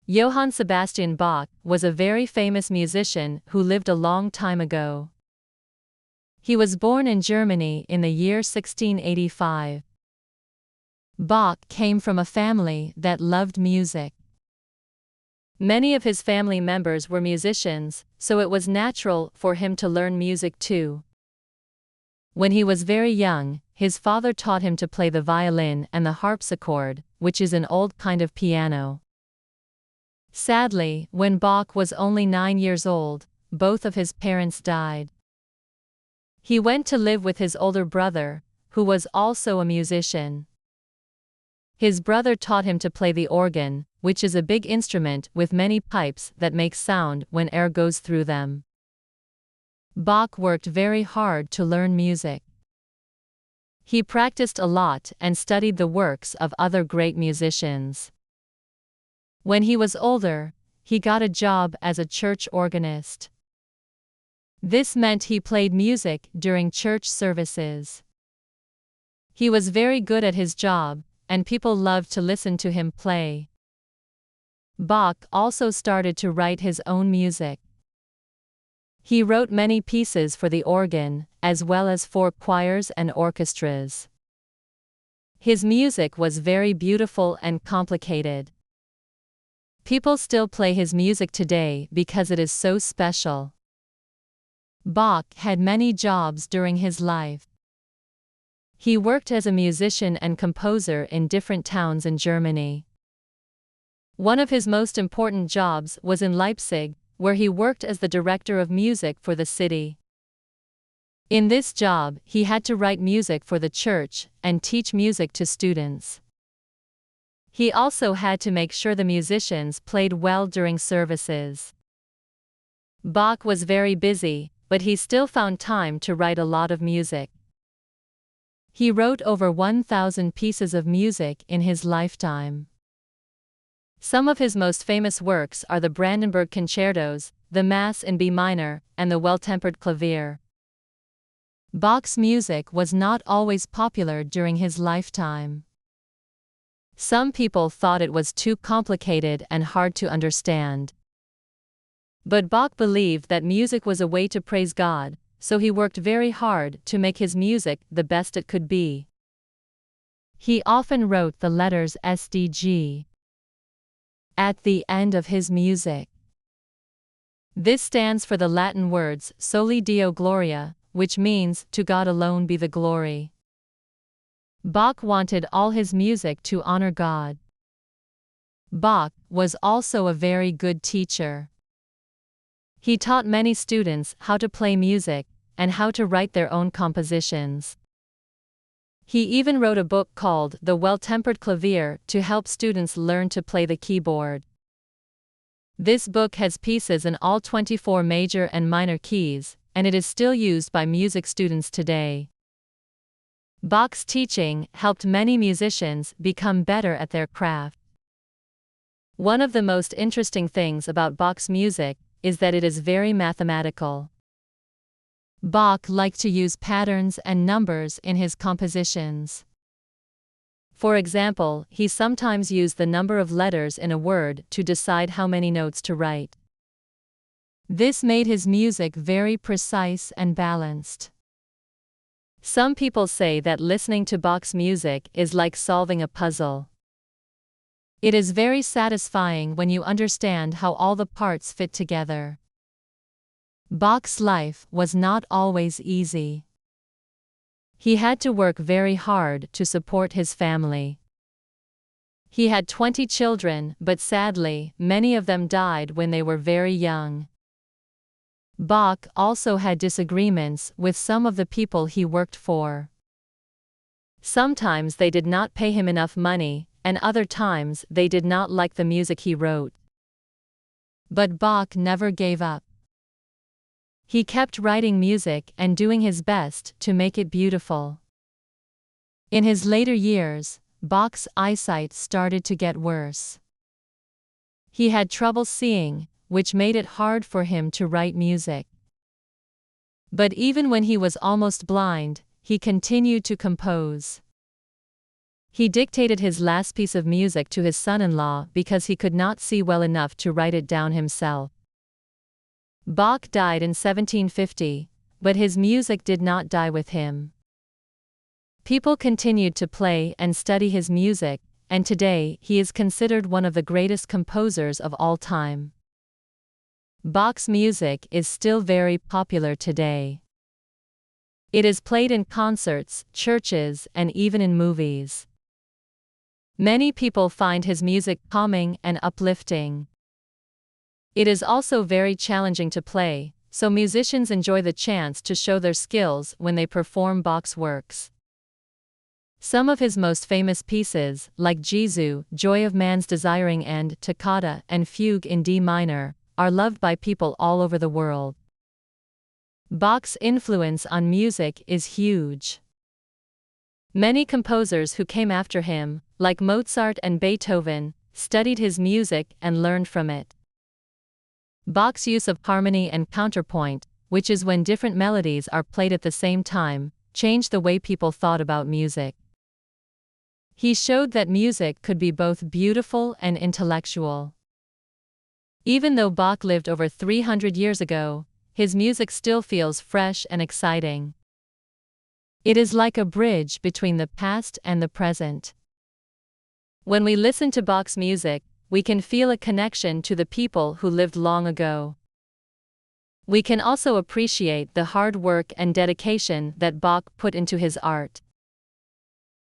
Johann Sebastian Bach was a very famous musician who lived a long time ago. He was born in Germany in the year 1685. Bach came from a family that loved music. Many of his family members were musicians, so it was natural for him to learn music too. When he was very young, his father taught him to play the violin and the harpsichord, which is an old kind of piano. Sadly, when Bach was only 9 years old, both of his parents died. He went to live with his older brother, who was also a musician. His brother taught him to play the organ, which is a big instrument with many pipes that make sound when air goes through them. Bach worked very hard to learn music. He practiced a lot and studied the works of other great musicians. When he was older, he got a job as a church organist. This meant he played music during church services. He was very good at his job, and people loved to listen to him play. Bach also started to write his own music. He wrote many pieces for the organ, as well as for choirs and orchestras. His music was very beautiful and complicated. People still play his music today because it is so special. Bach had many jobs during his life. He worked as a musician and composer in different towns in Germany. One of his most important jobs was in Leipzig, where he worked as the director of music for the city. In this job, he had to write music for the church and teach music to students. He also had to make sure the musicians played well during services. Bach was very busy, but he still found time to write a lot of music. He wrote over 1,000 pieces of music in his lifetime. Some of his most famous works are the Brandenburg Concertos, the Mass in B minor, and the Well-Tempered Clavier. Bach's music was not always popular during his lifetime. Some people thought it was too complicated and hard to understand. But Bach believed that music was a way to praise God, so he worked very hard to make his music the best it could be. He often wrote the letters SDG at the end of his music. This stands for the Latin words Soli Deo Gloria, which means, to God alone be the glory. Bach wanted all his music to honor God. Bach was also a very good teacher. He taught many students how to play music and how to write their own compositions. He even wrote a book called The Well-Tempered Clavier to help students learn to play the keyboard. This book has pieces in all 24 major and minor keys, and it is still used by music students today. Bach's teaching helped many musicians become better at their craft. One of the most interesting things about Bach's music is that it is very mathematical. Bach liked to use patterns and numbers in his compositions. For example, he sometimes used the number of letters in a word to decide how many notes to write. This made his music very precise and balanced. Some people say that listening to Bach's music is like solving a puzzle. It is very satisfying when you understand how all the parts fit together. Bach's life was not always easy. He had to work very hard to support his family. He had 20 children, but sadly, many of them died when they were very young. Bach also had disagreements with some of the people he worked for. Sometimes they did not pay him enough money, and other times they did not like the music he wrote. But Bach never gave up. He kept writing music and doing his best to make it beautiful. In his later years, Bach's eyesight started to get worse. He had trouble seeing, which made it hard for him to write music. But even when he was almost blind, he continued to compose. He dictated his last piece of music to his son-in-law because he could not see well enough to write it down himself. Bach died in 1750, but his music did not die with him. People continued to play and study his music, and today he is considered one of the greatest composers of all time. Bach's music is still very popular today. It is played in concerts, churches, and even in movies. Many people find his music calming and uplifting. It is also very challenging to play, so musicians enjoy the chance to show their skills when they perform Bach's works. Some of his most famous pieces, like Gesù, Joy of Man's Desiring and Toccata and Fugue in D minor, are loved by people all over the world. Bach's influence on music is huge. Many composers who came after him, like Mozart and Beethoven, studied his music and learned from it. Bach's use of harmony and counterpoint, which is when different melodies are played at the same time, changed the way people thought about music. He showed that music could be both beautiful and intellectual. Even though Bach lived over 300 years ago, his music still feels fresh and exciting. It is like a bridge between the past and the present. When we listen to Bach's music, we can feel a connection to the people who lived long ago. We can also appreciate the hard work and dedication that Bach put into his art.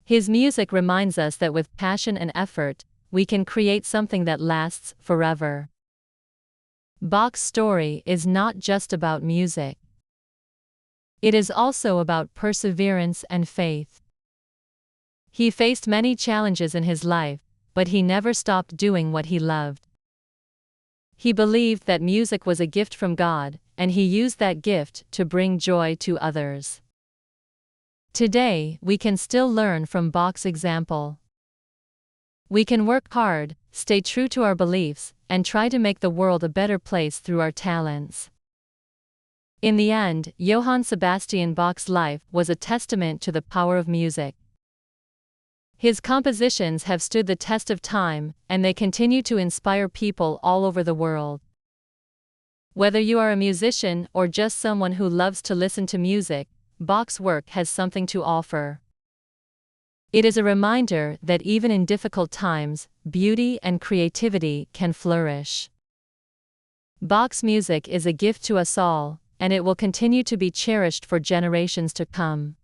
His music reminds us that with passion and effort, we can create something that lasts forever. Bach's story is not just about music. It is also about perseverance and faith. He faced many challenges in his life, but he never stopped doing what he loved. He believed that music was a gift from God, and he used that gift to bring joy to others. Today, we can still learn from Bach's example. We can work hard, stay true to our beliefs, and try to make the world a better place through our talents. In the end, Johann Sebastian Bach's life was a testament to the power of music. His compositions have stood the test of time, and they continue to inspire people all over the world. Whether you are a musician or just someone who loves to listen to music, Bach's work has something to offer. It is a reminder that even in difficult times, beauty and creativity can flourish. Bach's music is a gift to us all, and it will continue to be cherished for generations to come.